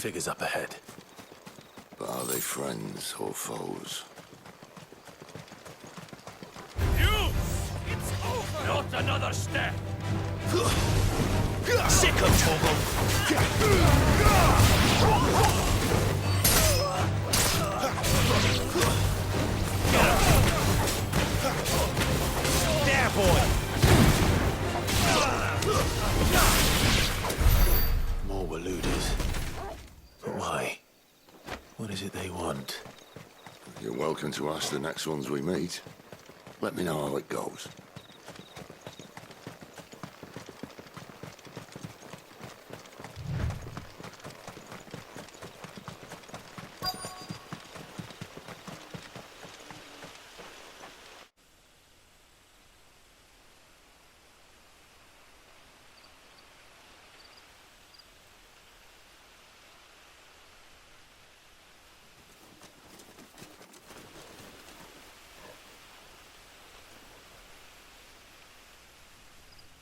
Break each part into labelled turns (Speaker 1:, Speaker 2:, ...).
Speaker 1: figures up ahead.
Speaker 2: But are they friends or foes?
Speaker 3: You! It's over! Not another step!
Speaker 1: Sick of trouble! There, boy! More Waluders. But why? What is it they want?
Speaker 2: You're welcome to ask the next ones we meet. Let me know how it goes.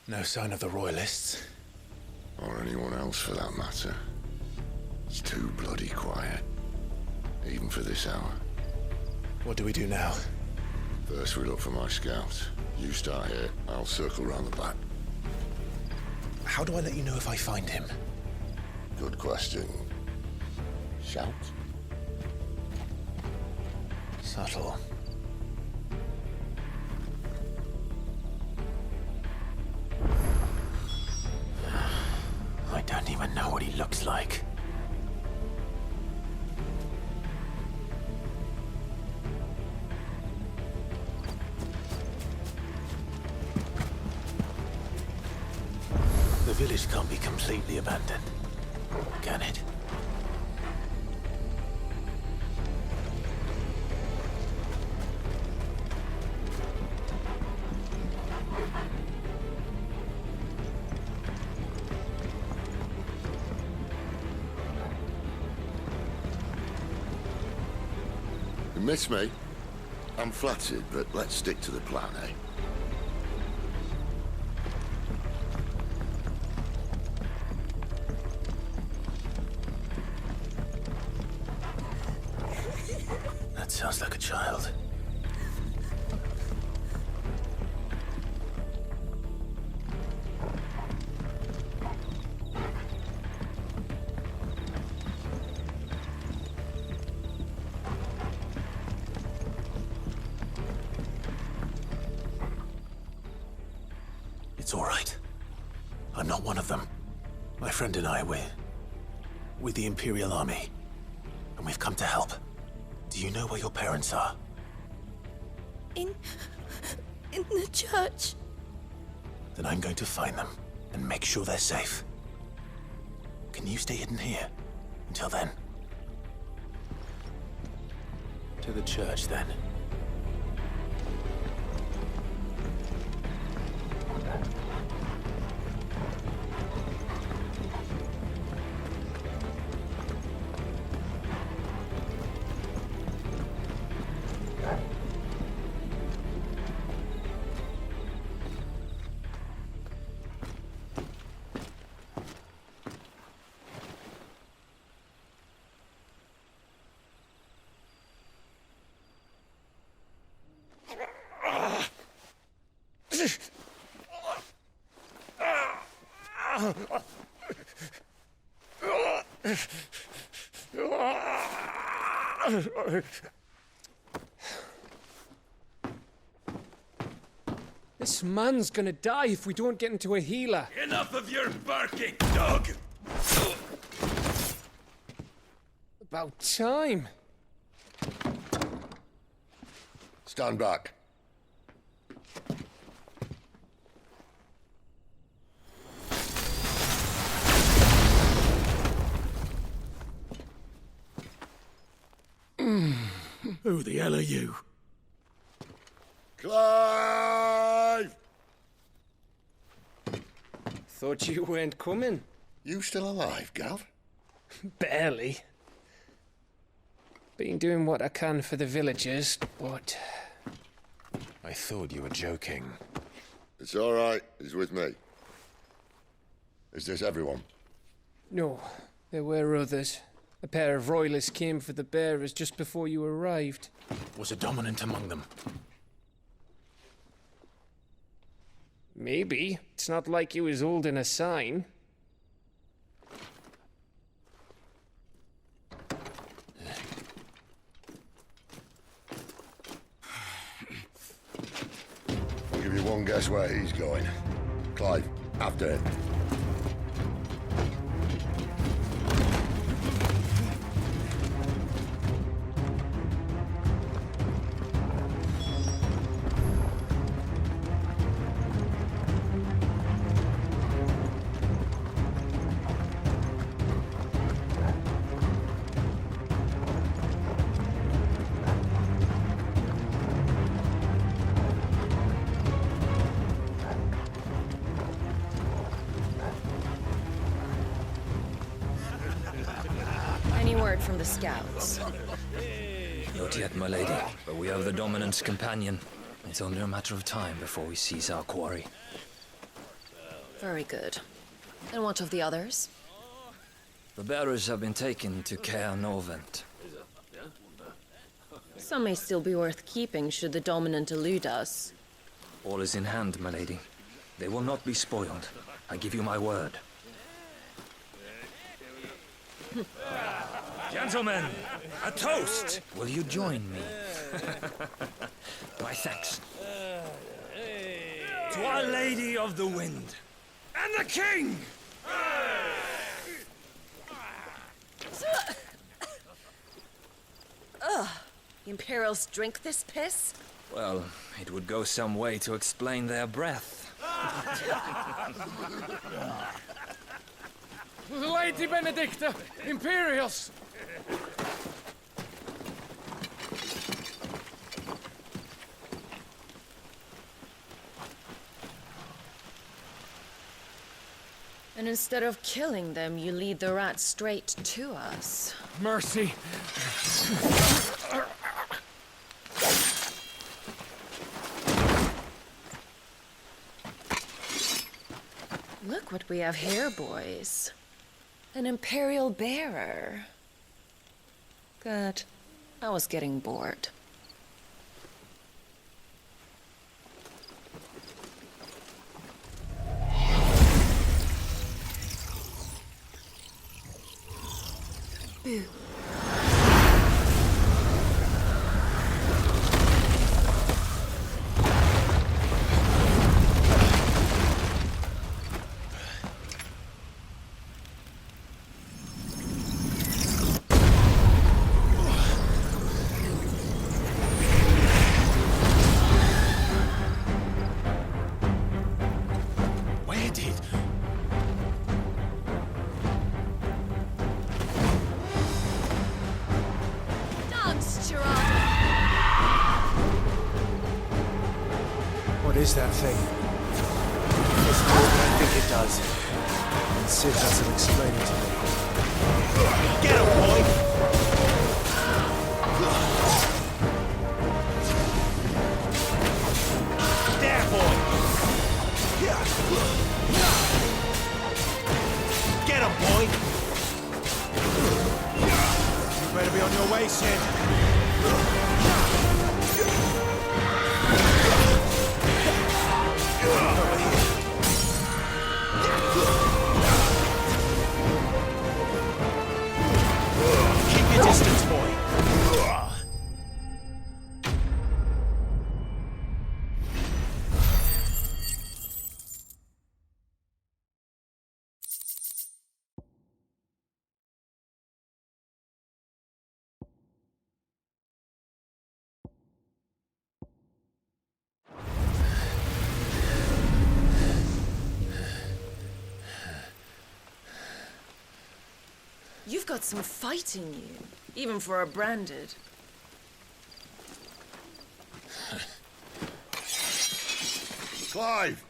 Speaker 1: No sign of the Royalists.
Speaker 2: Or anyone else for that matter. It's too bloody quiet. Even for this hour.
Speaker 1: What do we do now?
Speaker 2: First we look for my scouts. You start here, I'll circle round the back.
Speaker 1: How do I let you know if I find him?
Speaker 2: Good question. Shout?
Speaker 1: Subtle. I don't even know what he looks like. The village can't be completely abandoned, can it?
Speaker 2: You miss me? I'm flattered, but let's stick to the plan, eh?
Speaker 1: That sounds like a child. It's all right. I'm not one of them. My friend and I, we're with the Imperial Army, and we've come to help. Do you know where your parents are?
Speaker 4: In the church.
Speaker 1: Then I'm going to find them and make sure they're safe. Can you stay hidden here until then? To the church, then.
Speaker 5: This man's gonna die if we don't get into a healer.
Speaker 3: Enough of your barking, dog!
Speaker 5: About time.
Speaker 2: Stand back.
Speaker 1: Who the hell are you?
Speaker 2: Clive!
Speaker 5: Thought you weren't coming.
Speaker 2: You still alive, Gav?
Speaker 5: Barely. Been doing what I can for the villagers, but...
Speaker 1: I thought you were joking.
Speaker 2: It's all right. He's with me. Is this everyone?
Speaker 5: No, there were others. A pair of royalists came for the bearers just before you arrived.
Speaker 1: Was a dominant among them?
Speaker 5: Maybe. It's not like he was holding a sign.
Speaker 2: I'll give you one guess where he's going. Clive, after him.
Speaker 6: Any word from the scouts?
Speaker 7: Not yet, my lady, but we have the Dominant's companion. It's only a matter of time before we seize our quarry.
Speaker 6: Very good. And what of the others?
Speaker 7: The bearers have been taken to Caer Novent.
Speaker 6: Some may still be worth keeping should the Dominant elude us.
Speaker 7: All is in hand, my lady. They will not be spoiled. I give you my word. Gentlemen, a toast! Will you join me? My thanks. To Our Lady of the Wind and the King!
Speaker 6: The Imperials drink this piss?
Speaker 7: Well, it would go some way to explain their breath.
Speaker 5: Lady Benedicta! Imperials!
Speaker 6: And instead of killing them, you lead the rats straight to us.
Speaker 5: Mercy!
Speaker 6: Look what we have here, boys. An Imperial bearer. Good. I was getting bored. Boo.
Speaker 1: Where did?
Speaker 4: Dance, Gerard!
Speaker 8: What is that thing? It's more than I think it does. And Sid has to explain it to me.
Speaker 1: Get him, boy! There, boy! Get him, boy! You better be on your way, Sid. Keep your distance, boy.
Speaker 6: You've got some fight in you, even for a branded.
Speaker 2: Clive!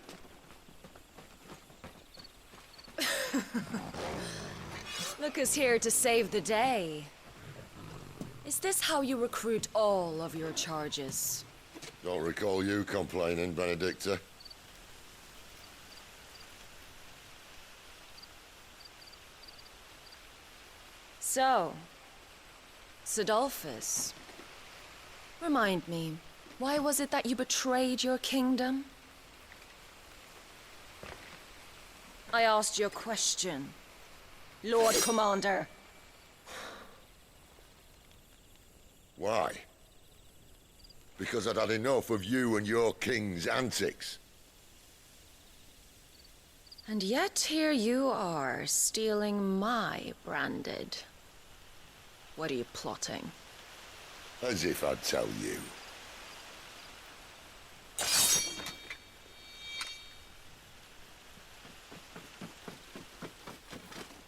Speaker 6: Look who's here to save the day. Is this how you recruit all of your charges?
Speaker 2: Don't recall you complaining, Benedicta.
Speaker 6: So, Sidolphus, remind me, why was it that you betrayed your kingdom? I asked you a question, Lord Commander.
Speaker 2: Why? Because I'd had enough of you and your king's antics.
Speaker 6: And yet here you are, stealing my branded. What are you plotting?
Speaker 2: As if I'd tell you.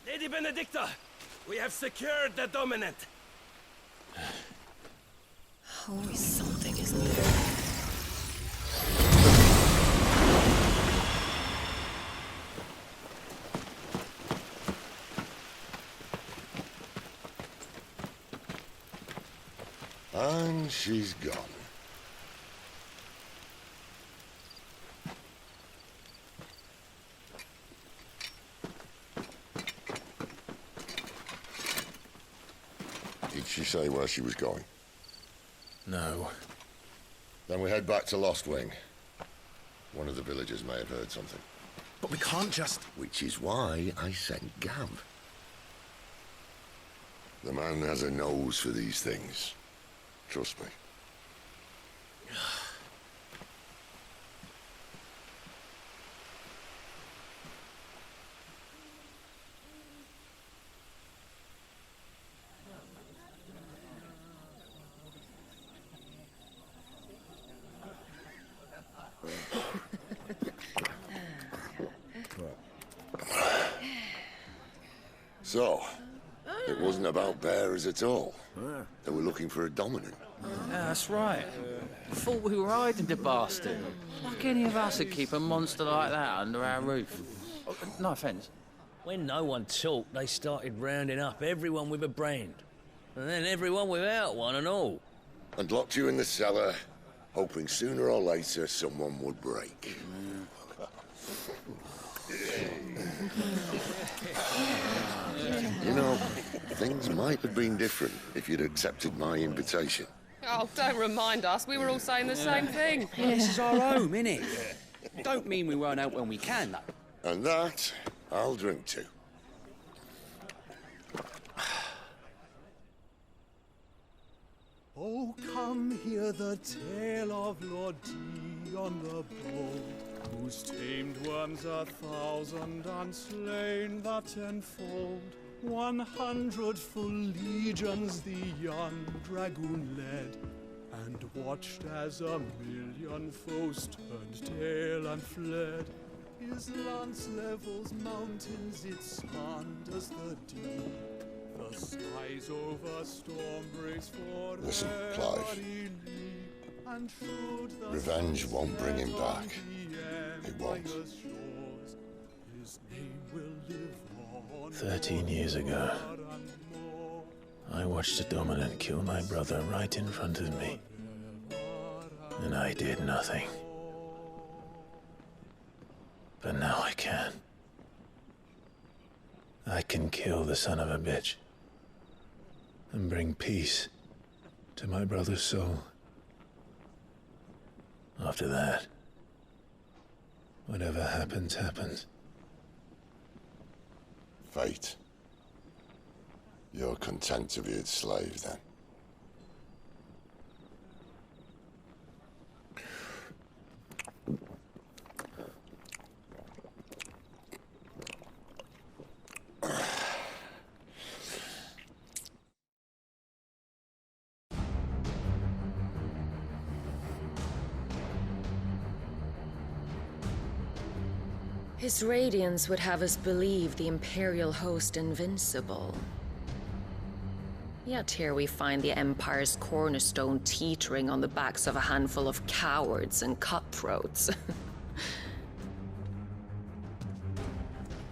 Speaker 3: Lady Benedicta, we have secured the Dominant.
Speaker 6: Always something, isn't there?
Speaker 2: And she's gone. Did she say where she was going?
Speaker 1: No.
Speaker 2: Then we head back to Lost Wing. One of the villagers may have heard something.
Speaker 1: But we can't just...
Speaker 2: Which is why I sent Gav. The man has a nose for these things. Trust me. So, it wasn't about bearers at all. They were looking for a dominant.
Speaker 9: Yeah, that's right. Thought we were hiding the bastard. Like any of us would keep a monster like that under our roof. No offence.
Speaker 10: When no one talked, they started rounding up everyone with a brand. And then everyone without one and all.
Speaker 2: And locked you in the cellar, hoping sooner or later someone would break. You know, things might have been different if you'd accepted my invitation.
Speaker 11: Oh, don't remind us. We were all saying the same thing.
Speaker 12: Yeah, this is our home, innit? Don't mean we won't help when we can, though.
Speaker 2: And that, I'll drink to.
Speaker 13: Oh, come hear the tale of Lord Dion the Bold, whose tamed worms 1,000 and slain the tenfold. 100 full legions the young dragoon led, and watched as 1,000,000 foes turned tail and fled. His lance levels mountains, it slanders the deep. The skies over storm breaks for
Speaker 2: Listen, Clive.
Speaker 13: and
Speaker 2: Revenge won't bring him back. It won't.
Speaker 13: His name will live on
Speaker 1: 13 years ago, I watched a dominant kill my brother right in front of me. And I did nothing. But now I can. I can kill the son of a bitch. And bring peace to my brother's soul. After that, whatever happens, happens.
Speaker 2: Fate. You're content to be its slave, then?
Speaker 6: His radiance would have us believe the Imperial host invincible. Yet here we find the Empire's cornerstone teetering on the backs of a handful of cowards and cutthroats.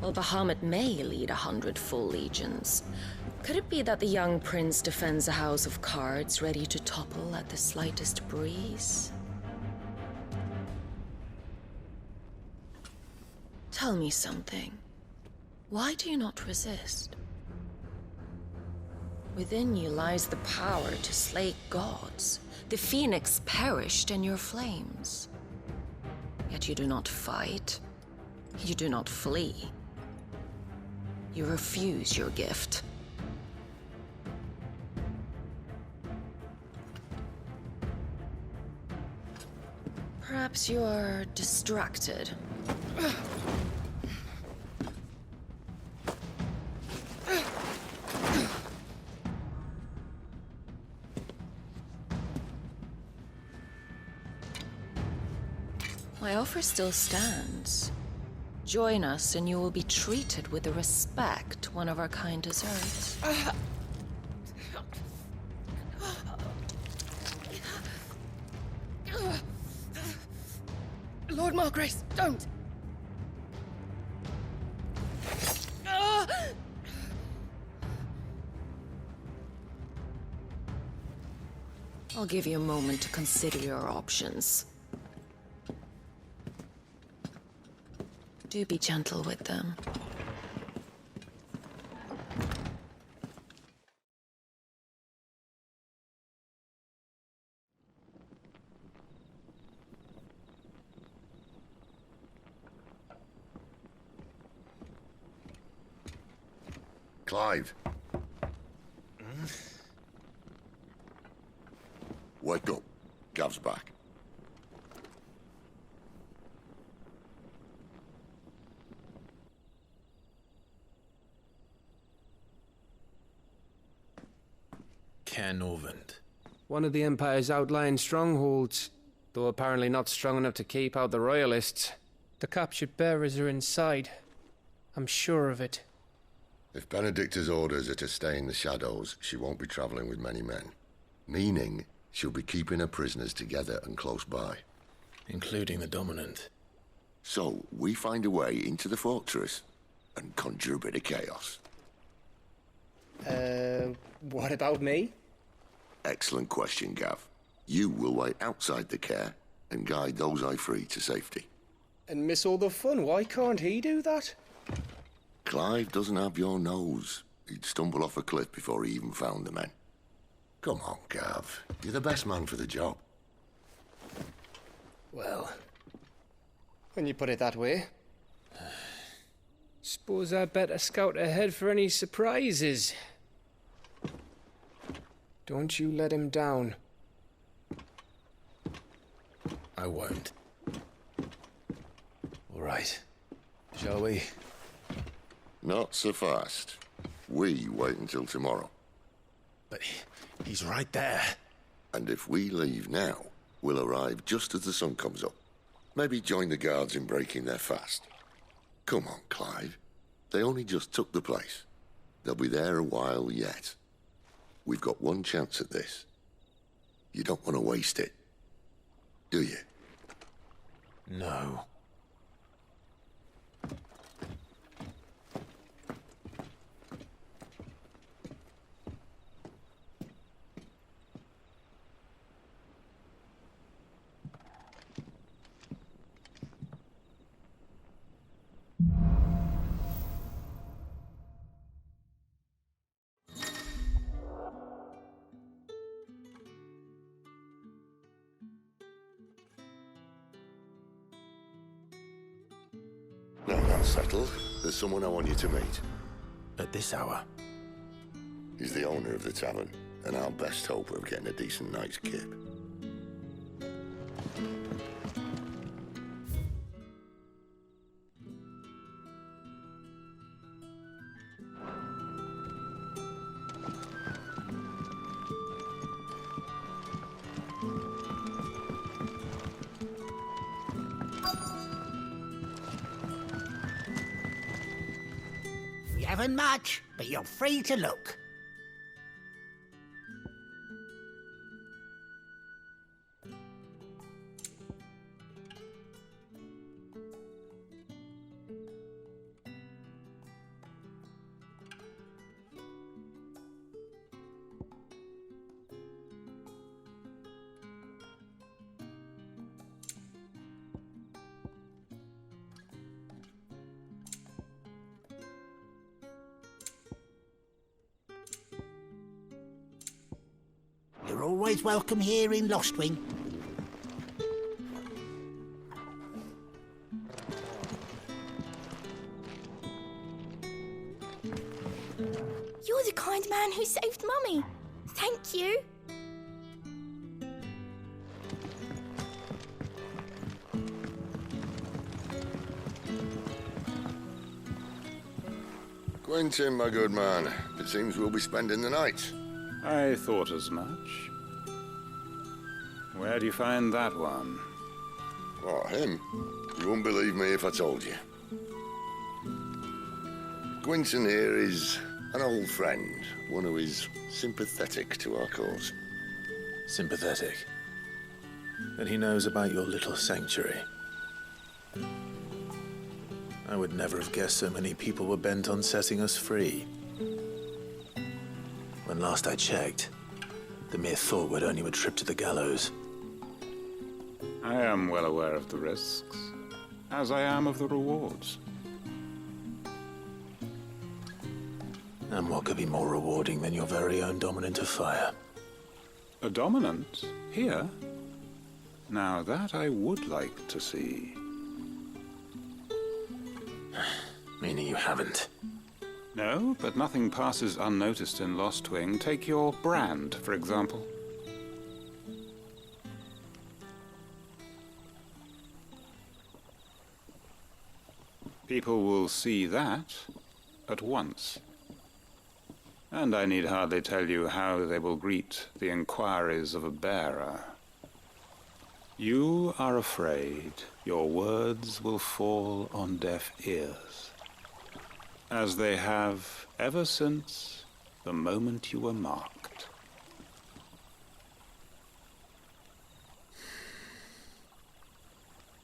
Speaker 6: Well, Bahamut may lead 100 full legions. Could it be that the young prince defends a house of cards ready to topple at the slightest breeze? Tell me something. Why do you not resist? Within you lies the power to slay gods. The phoenix perished in your flames. Yet you do not fight. You do not flee. You refuse your gift. Perhaps you are distracted. My offer still stands. Join us and you will be treated with the respect one of our kind deserves.
Speaker 11: Lord Margrace, don't!
Speaker 6: I'll give you a moment to consider your options. Do be gentle with them.
Speaker 2: Clive. Wake up. Gav's back.
Speaker 1: Caer Norvund.
Speaker 5: One of the Empire's outlying strongholds, though apparently not strong enough to keep out the Royalists. The captured bearers are inside. I'm sure of it.
Speaker 2: If Benedicta's orders are to stay in the shadows, she won't be traveling with many men. Meaning, she'll be keeping her prisoners together and close by.
Speaker 1: Including the Dominant.
Speaker 2: So, we find a way into the fortress and conjure a bit of chaos.
Speaker 8: What about me?
Speaker 2: Excellent question, Gav. You will wait outside the Caer and guide those I free to safety.
Speaker 8: And miss all the fun. Why can't he do that?
Speaker 2: Clive doesn't have your nose. He'd stumble off a cliff before he even found the men. Come on, Gav. You're the best man for the job.
Speaker 8: Well, when you put it that way.
Speaker 5: Suppose I'd better scout ahead for any surprises. Don't you let him down.
Speaker 1: I won't. All right. Shall we?
Speaker 2: Not so fast. We wait until tomorrow.
Speaker 1: But he's right there.
Speaker 2: And if we leave now, we'll arrive just as the sun comes up. Maybe join the guards in breaking their fast. Come on, Clive. They only just took the place. They'll be there a while yet. We've got one chance at this. You don't want to waste it, do you?
Speaker 1: No.
Speaker 2: Now that's settled. There's someone I want you to meet.
Speaker 1: At this hour?
Speaker 2: He's the owner of the tavern, and our best hope of getting a decent night's kip.
Speaker 14: We haven't much, but you're free to look. You're always welcome here in Lostwing.
Speaker 15: You're the kind man who saved Mummy. Thank you.
Speaker 2: Quentin, my good man, it seems we'll be spending the night.
Speaker 13: I thought as much. Where do you find that one?
Speaker 2: Oh, him? You wouldn't believe me if I told you. Quentin here is an old friend, one who is sympathetic to our cause.
Speaker 1: Sympathetic? Then he knows about your little sanctuary. I would never have guessed so many people were bent on setting us free. When last I checked, the mere thought would earn you a trip to the gallows.
Speaker 13: I am well aware of the risks, as I am of the rewards.
Speaker 1: And what could be more rewarding than your very own dominant of fire?
Speaker 13: A dominant? Here? Now that I would like to see.
Speaker 1: Meaning you haven't?
Speaker 13: No, but nothing passes unnoticed in Lostwing. Take your brand, for example. People will see that at once. And I need hardly tell you how they will greet the inquiries of a bearer. You are afraid your words will fall on deaf ears, as they have ever since the moment you were marked.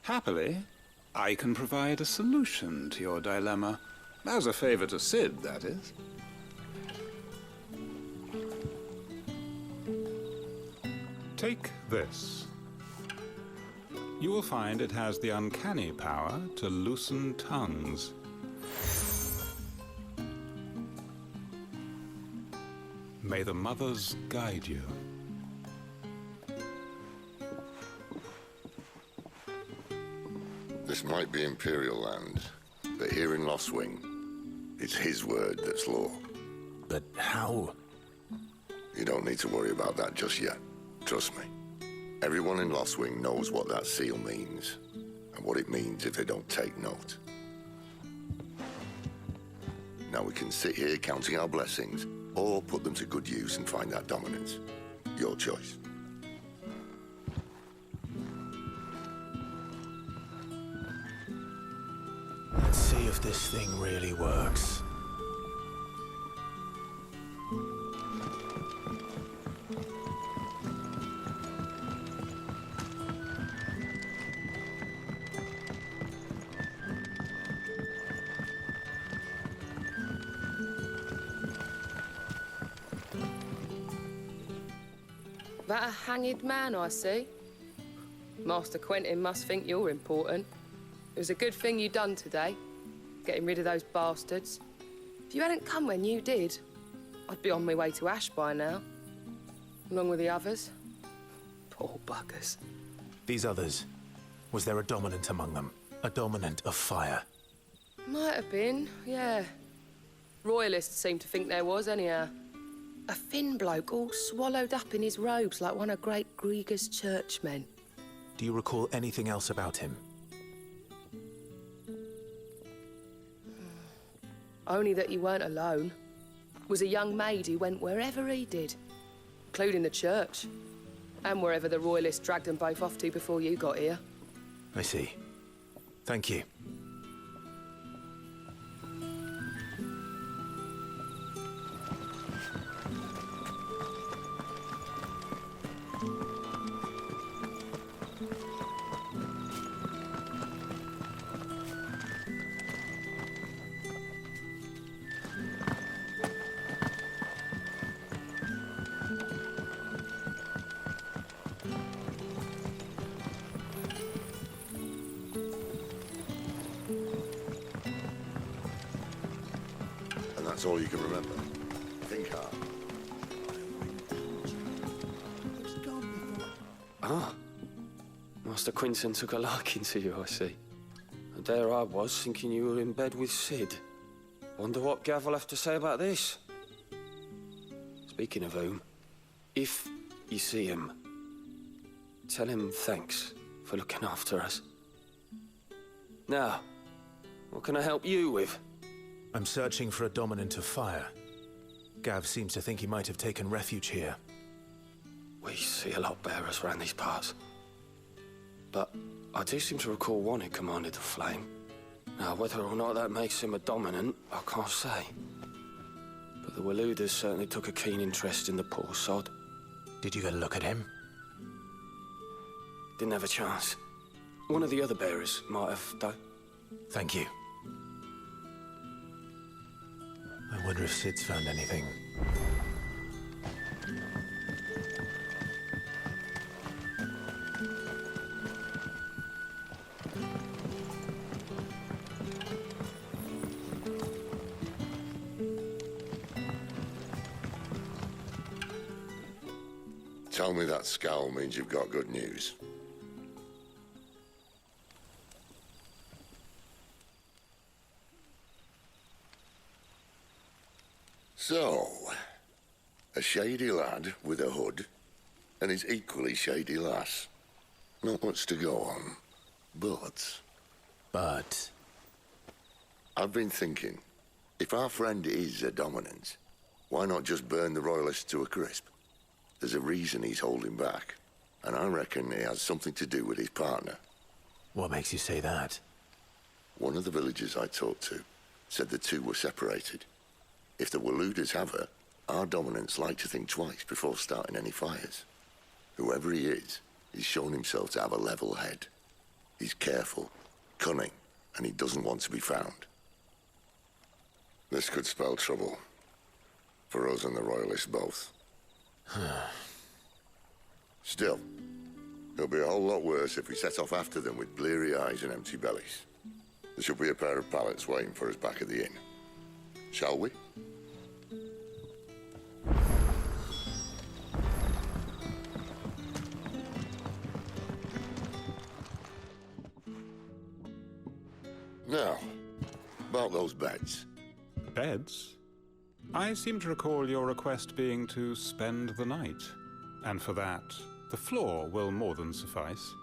Speaker 13: Happily, I can provide a solution to your dilemma, as a favor to Cid, that is. Take this. You will find it has the uncanny power to loosen tongues. May the mothers guide you.
Speaker 2: This might be Imperial land, but here in Lostwing, it's his word that's law.
Speaker 1: But how?
Speaker 2: You don't need to worry about that just yet. Trust me. Everyone in Lostwing knows what that seal means, and what it means if they don't take note. Now we can sit here counting our blessings, or put them to good use and find that dominance. Your choice.
Speaker 1: Let's see if this thing really works.
Speaker 11: That a hanged man I see? Master Quentin must think you're important. It was a good thing you done today, getting rid of those bastards. If you hadn't come when you did, I'd be on my way to Ash by now, along with the others. Poor buggers.
Speaker 1: These others, was there a dominant among them? A dominant of fire?
Speaker 11: Might have been, yeah. Royalists seem to think there was, anyhow. A thin bloke all swallowed up in his robes like one of Great Grieger's churchmen.
Speaker 1: Do you recall anything else about him?
Speaker 11: Only that he weren't alone. Was a young maid who went wherever he did, including the church, and wherever the Royalists dragged them both off to before you got here.
Speaker 1: I see. Thank you.
Speaker 2: And that's all you can remember. Think hard.
Speaker 8: Ah. Master Quinton took a liking to you, I see. And there I was, thinking you were in bed with Sid. Wonder what Gav will have to say about this. Speaking of whom, if you see him, tell him thanks for looking after us. Now, what can I help you with?
Speaker 1: I'm searching for a dominant of fire. Gav seems to think he might have taken refuge here.
Speaker 8: We see a lot bearers around these parts. But I do seem to recall one who commanded the flame. Now, whether or not that makes him a dominant, I can't say. But the Waluders certainly took a keen interest in the poor sod.
Speaker 1: Did you get a look at him?
Speaker 8: Didn't have a chance. One of the other bearers might have, though.
Speaker 1: Thank you. I wonder if Sid's found anything.
Speaker 2: Tell me that scowl means you've got good news. So, a shady lad with a hood, and his equally shady lass. Not much to go on, but... I've been thinking, if our friend is a dominant, why not just burn the Royalists to a crisp? There's a reason he's holding back, and I reckon it has something to do with his partner.
Speaker 1: What makes you say that?
Speaker 2: One of the villagers I talked to said the two were separated. If the Waluders have her, our dominants like to think twice before starting any fires. Whoever he is, he's shown himself to have a level head. He's careful, cunning, and he doesn't want to be found. This could spell trouble. For us and the Royalists both. Still, it'll be a whole lot worse if we set off after them with bleary eyes and empty bellies. There should be a pair of pallets waiting for us back at the inn. Shall we? Now, about those beds.
Speaker 13: Beds? I seem to recall your request being to spend the night. And for that, the floor will more than suffice.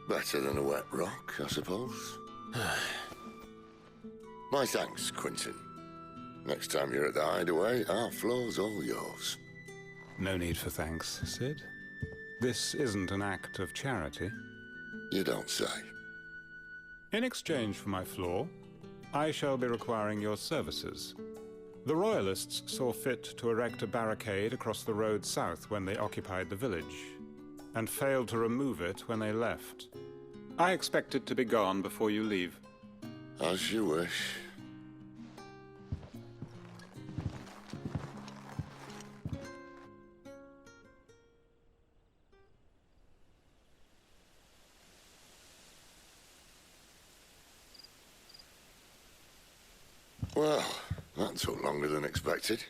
Speaker 2: Better than a wet rock, I suppose. My thanks, Quinton. Next time you're at the Hideaway, our floor's all yours.
Speaker 13: No need for thanks, Sid. This isn't an act of charity.
Speaker 2: You don't say.
Speaker 13: In exchange for my floor, I shall be requiring your services. The Royalists saw fit to erect a barricade across the road south when they occupied the village, and failed to remove it when they left. I expect it to be gone before you leave.
Speaker 2: As you wish. Well, that took longer than expected.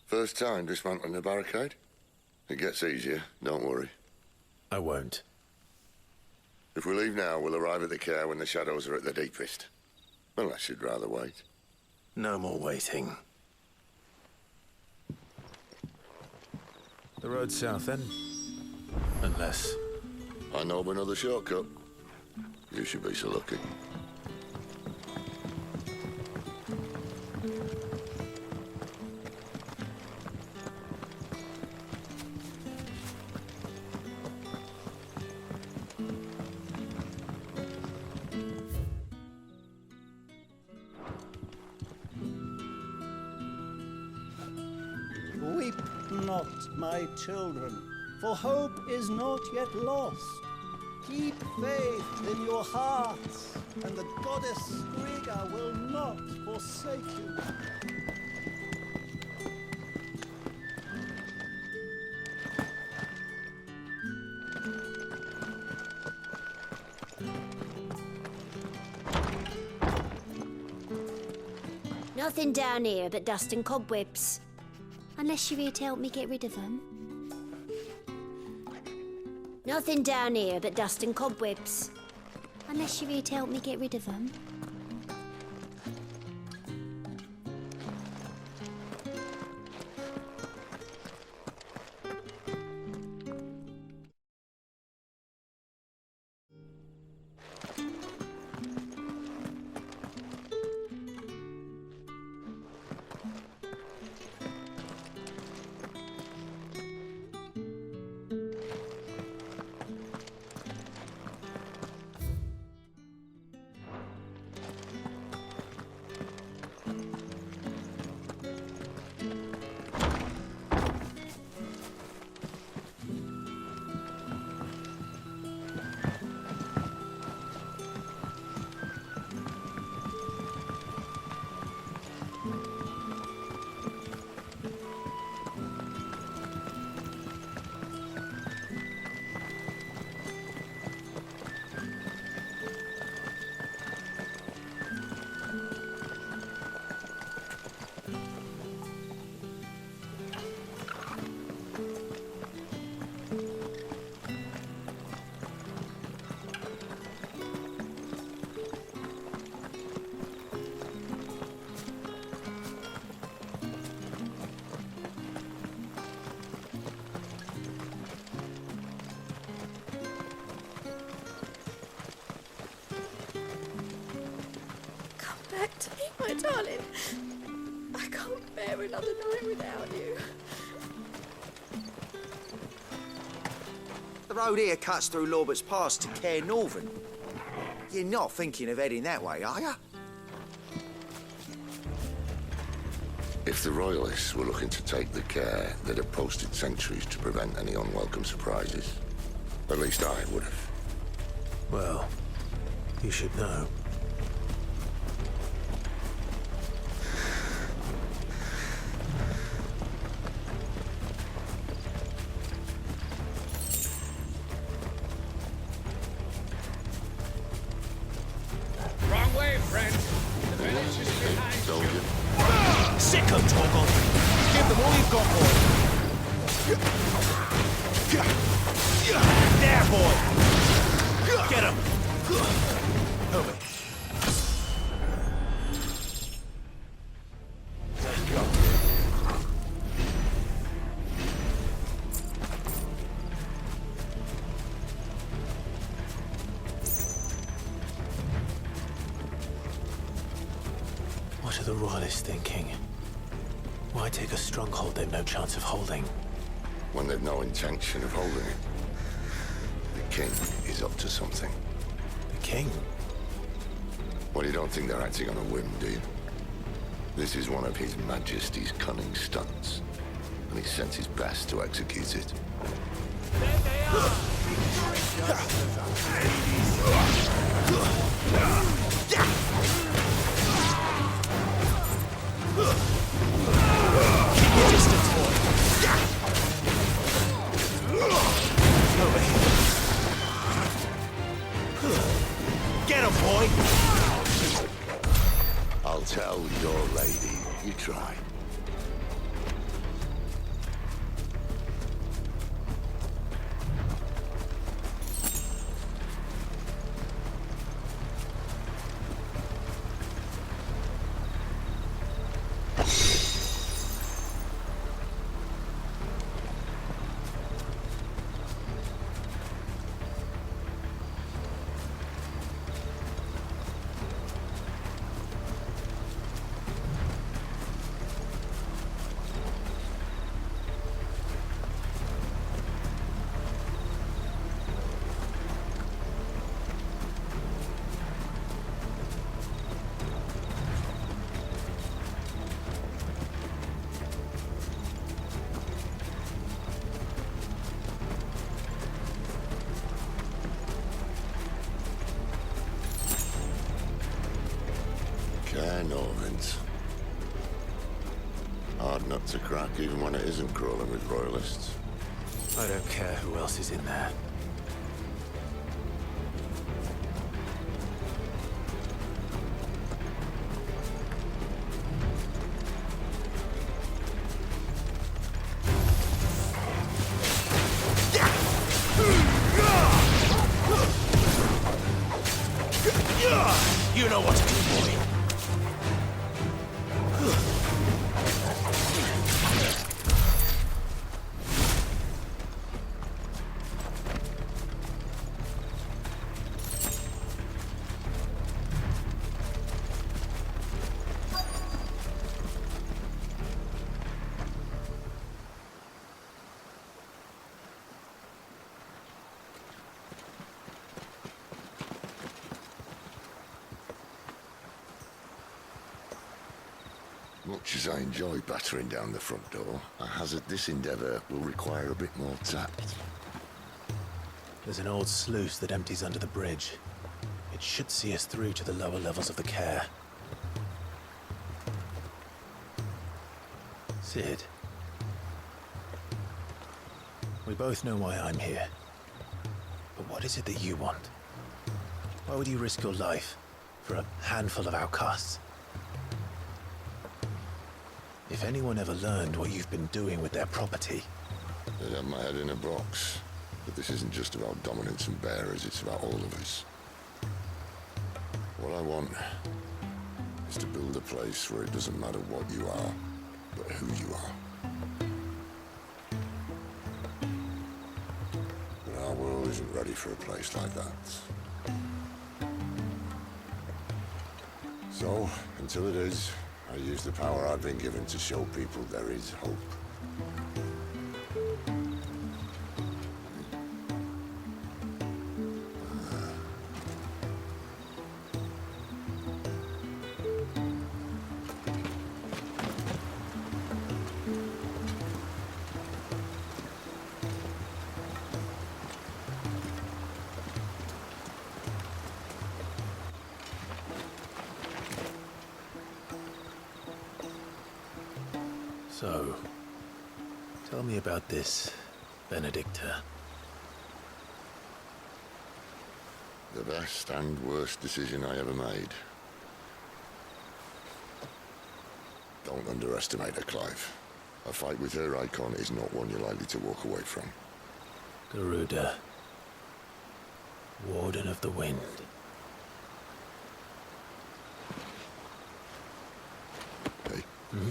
Speaker 2: First time dismantling a barricade? It gets easier, don't worry.
Speaker 1: I won't.
Speaker 2: If we leave now, we'll arrive at the Care when the shadows are at their deepest. Unless you'd rather wait.
Speaker 1: No more waiting. The road south, then? Unless...
Speaker 2: I know of another shortcut. You should be so lucky.
Speaker 16: Weep not, my children, for hope is not yet lost. Keep faith in your hearts, and the goddess Striga will not forsake you.
Speaker 15: Nothing down here but dust and cobwebs. Unless you're here to help me get rid of them. Nothing down here but dust and cobwebs. Unless you're here to help me get rid of them.
Speaker 4: Back to me, my darling. I can't bear another night without you.
Speaker 17: The road here cuts through Lorbert's Pass to Cair Northern. You're not thinking of heading that way, are you?
Speaker 2: If the Royalists were looking to take the Cair, they'd have posted sentries to prevent any unwelcome surprises. At least I would have.
Speaker 1: Well, you should know.
Speaker 3: Wrong way, friend. The village is behind
Speaker 2: Soldier.
Speaker 3: Sicko, Torgal. Give them all you've got, boy. There, boy. Get him. Over. Let's go.
Speaker 1: What are the Royalists thinking? Why take a stronghold they've no chance of holding?
Speaker 2: When they've no intention of holding it. The king is up to something.
Speaker 1: The king?
Speaker 2: Well, you don't think they're acting on a whim, do you? This is one of His Majesty's cunning stunts, and he sent his best to execute it.
Speaker 3: There they are.
Speaker 1: Keep your distance, boy. Over here. Get him, boy!
Speaker 2: I'll tell your lady you tried. Northans. Hard nut to crack, even when it isn't crawling with Royalists.
Speaker 1: I don't care who else is in there.
Speaker 2: Much as I enjoy battering down the front door, I hazard this endeavour will require a bit more tact.
Speaker 1: There's an old sluice that empties under the bridge. It should see us through to the lower levels of the care. Cid. We both know why I'm here. But what is it that you want? Why would you risk your life for a handful of outcasts? If anyone ever learned what you've been doing with their property...
Speaker 2: They'd have my head in a box. But this isn't just about dominance and bearers, it's about all of us. What I want is to build a place where it doesn't matter what you are, but who you are. But our world isn't ready for a place like that. So, until it is, I use the power I've been given to show people there is hope.
Speaker 1: So, tell me about this, Benedicta.
Speaker 2: The best and worst decision I ever made. Don't underestimate her, Clive. A fight with her icon is not one you're likely to walk away from.
Speaker 1: Garuda. Warden of the Wind.
Speaker 2: Hey?
Speaker 1: Hmm?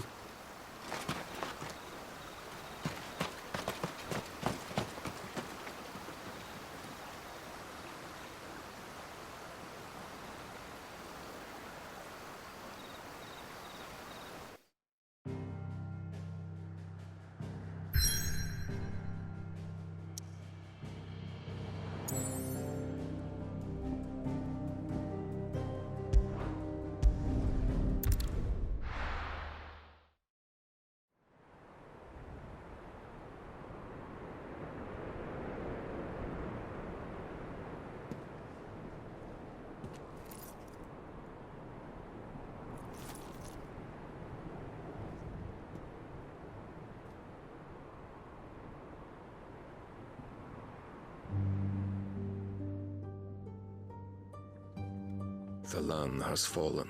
Speaker 18: The land has fallen.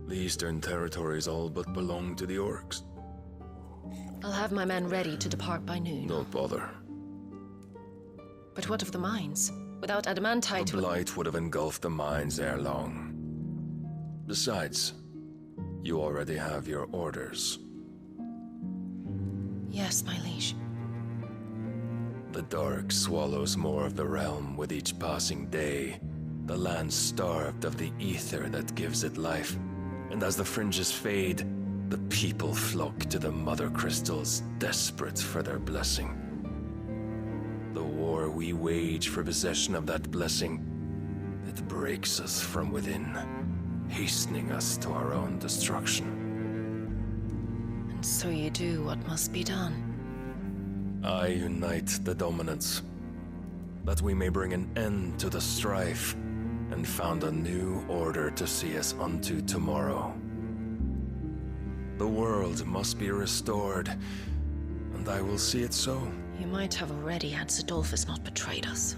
Speaker 18: The Eastern Territories all but belong to the Orcs.
Speaker 6: I'll have my men ready to depart by noon.
Speaker 18: Don't bother.
Speaker 6: But what of the mines? Without adamantite...
Speaker 18: The blight would have engulfed the mines ere long. Besides, you already have your orders.
Speaker 6: Yes, my liege.
Speaker 18: The dark swallows more of the realm with each passing day. The land starved of the ether that gives it life. And as the fringes fade, the people flock to the mother crystals, desperate for their blessing. The war we wage for possession of that blessing, it breaks us from within, hastening us to our own destruction.
Speaker 6: And so you do what must be done.
Speaker 18: I unite the dominants, that we may bring an end to the strife, and found a new order to see us unto tomorrow. The world must be restored, and I will see it so.
Speaker 6: You might have already had Zidolphus not betrayed us.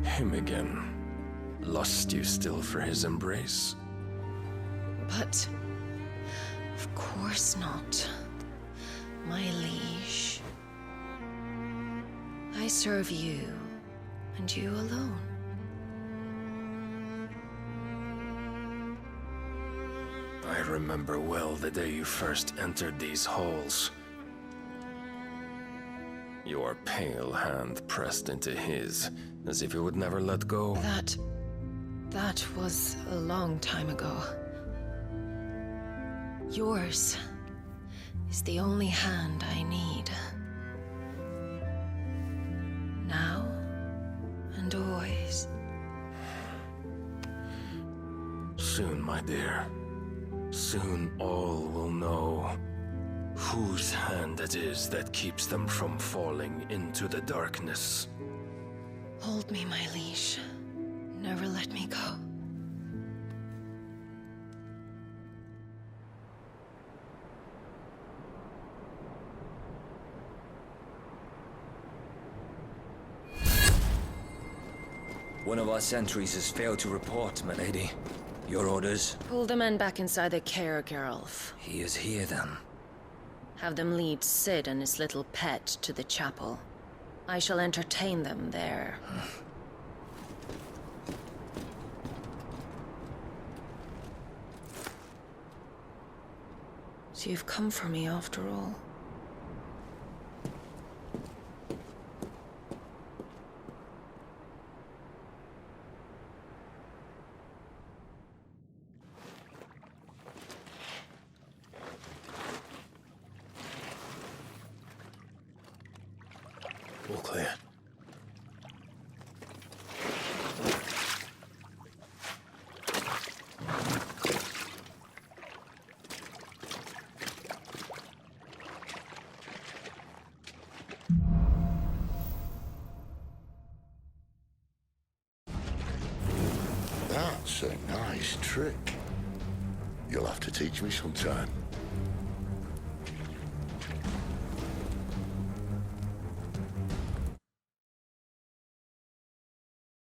Speaker 18: Him again. Lust you still for his embrace?
Speaker 6: But... of course not. My liege. I serve you, and you alone.
Speaker 18: I remember well the day you first entered these halls. Your pale hand pressed into his, as if you would never let go.
Speaker 6: That was a long time ago. Yours is the only hand I need. Now and always.
Speaker 18: dear. Soon all will know whose hand it is that keeps them from falling into the darkness.
Speaker 6: Hold me, my liege. Never let me go.
Speaker 7: One of our sentries has failed to report, my lady. Your orders?
Speaker 6: Pull the men back inside the care, Geralf.
Speaker 7: He is here, then.
Speaker 6: Have them lead Sid and his little pet to the chapel. I shall entertain them there. So you've come for me after all.
Speaker 1: All clear.
Speaker 2: That's a nice trick. You'll have to teach me sometime.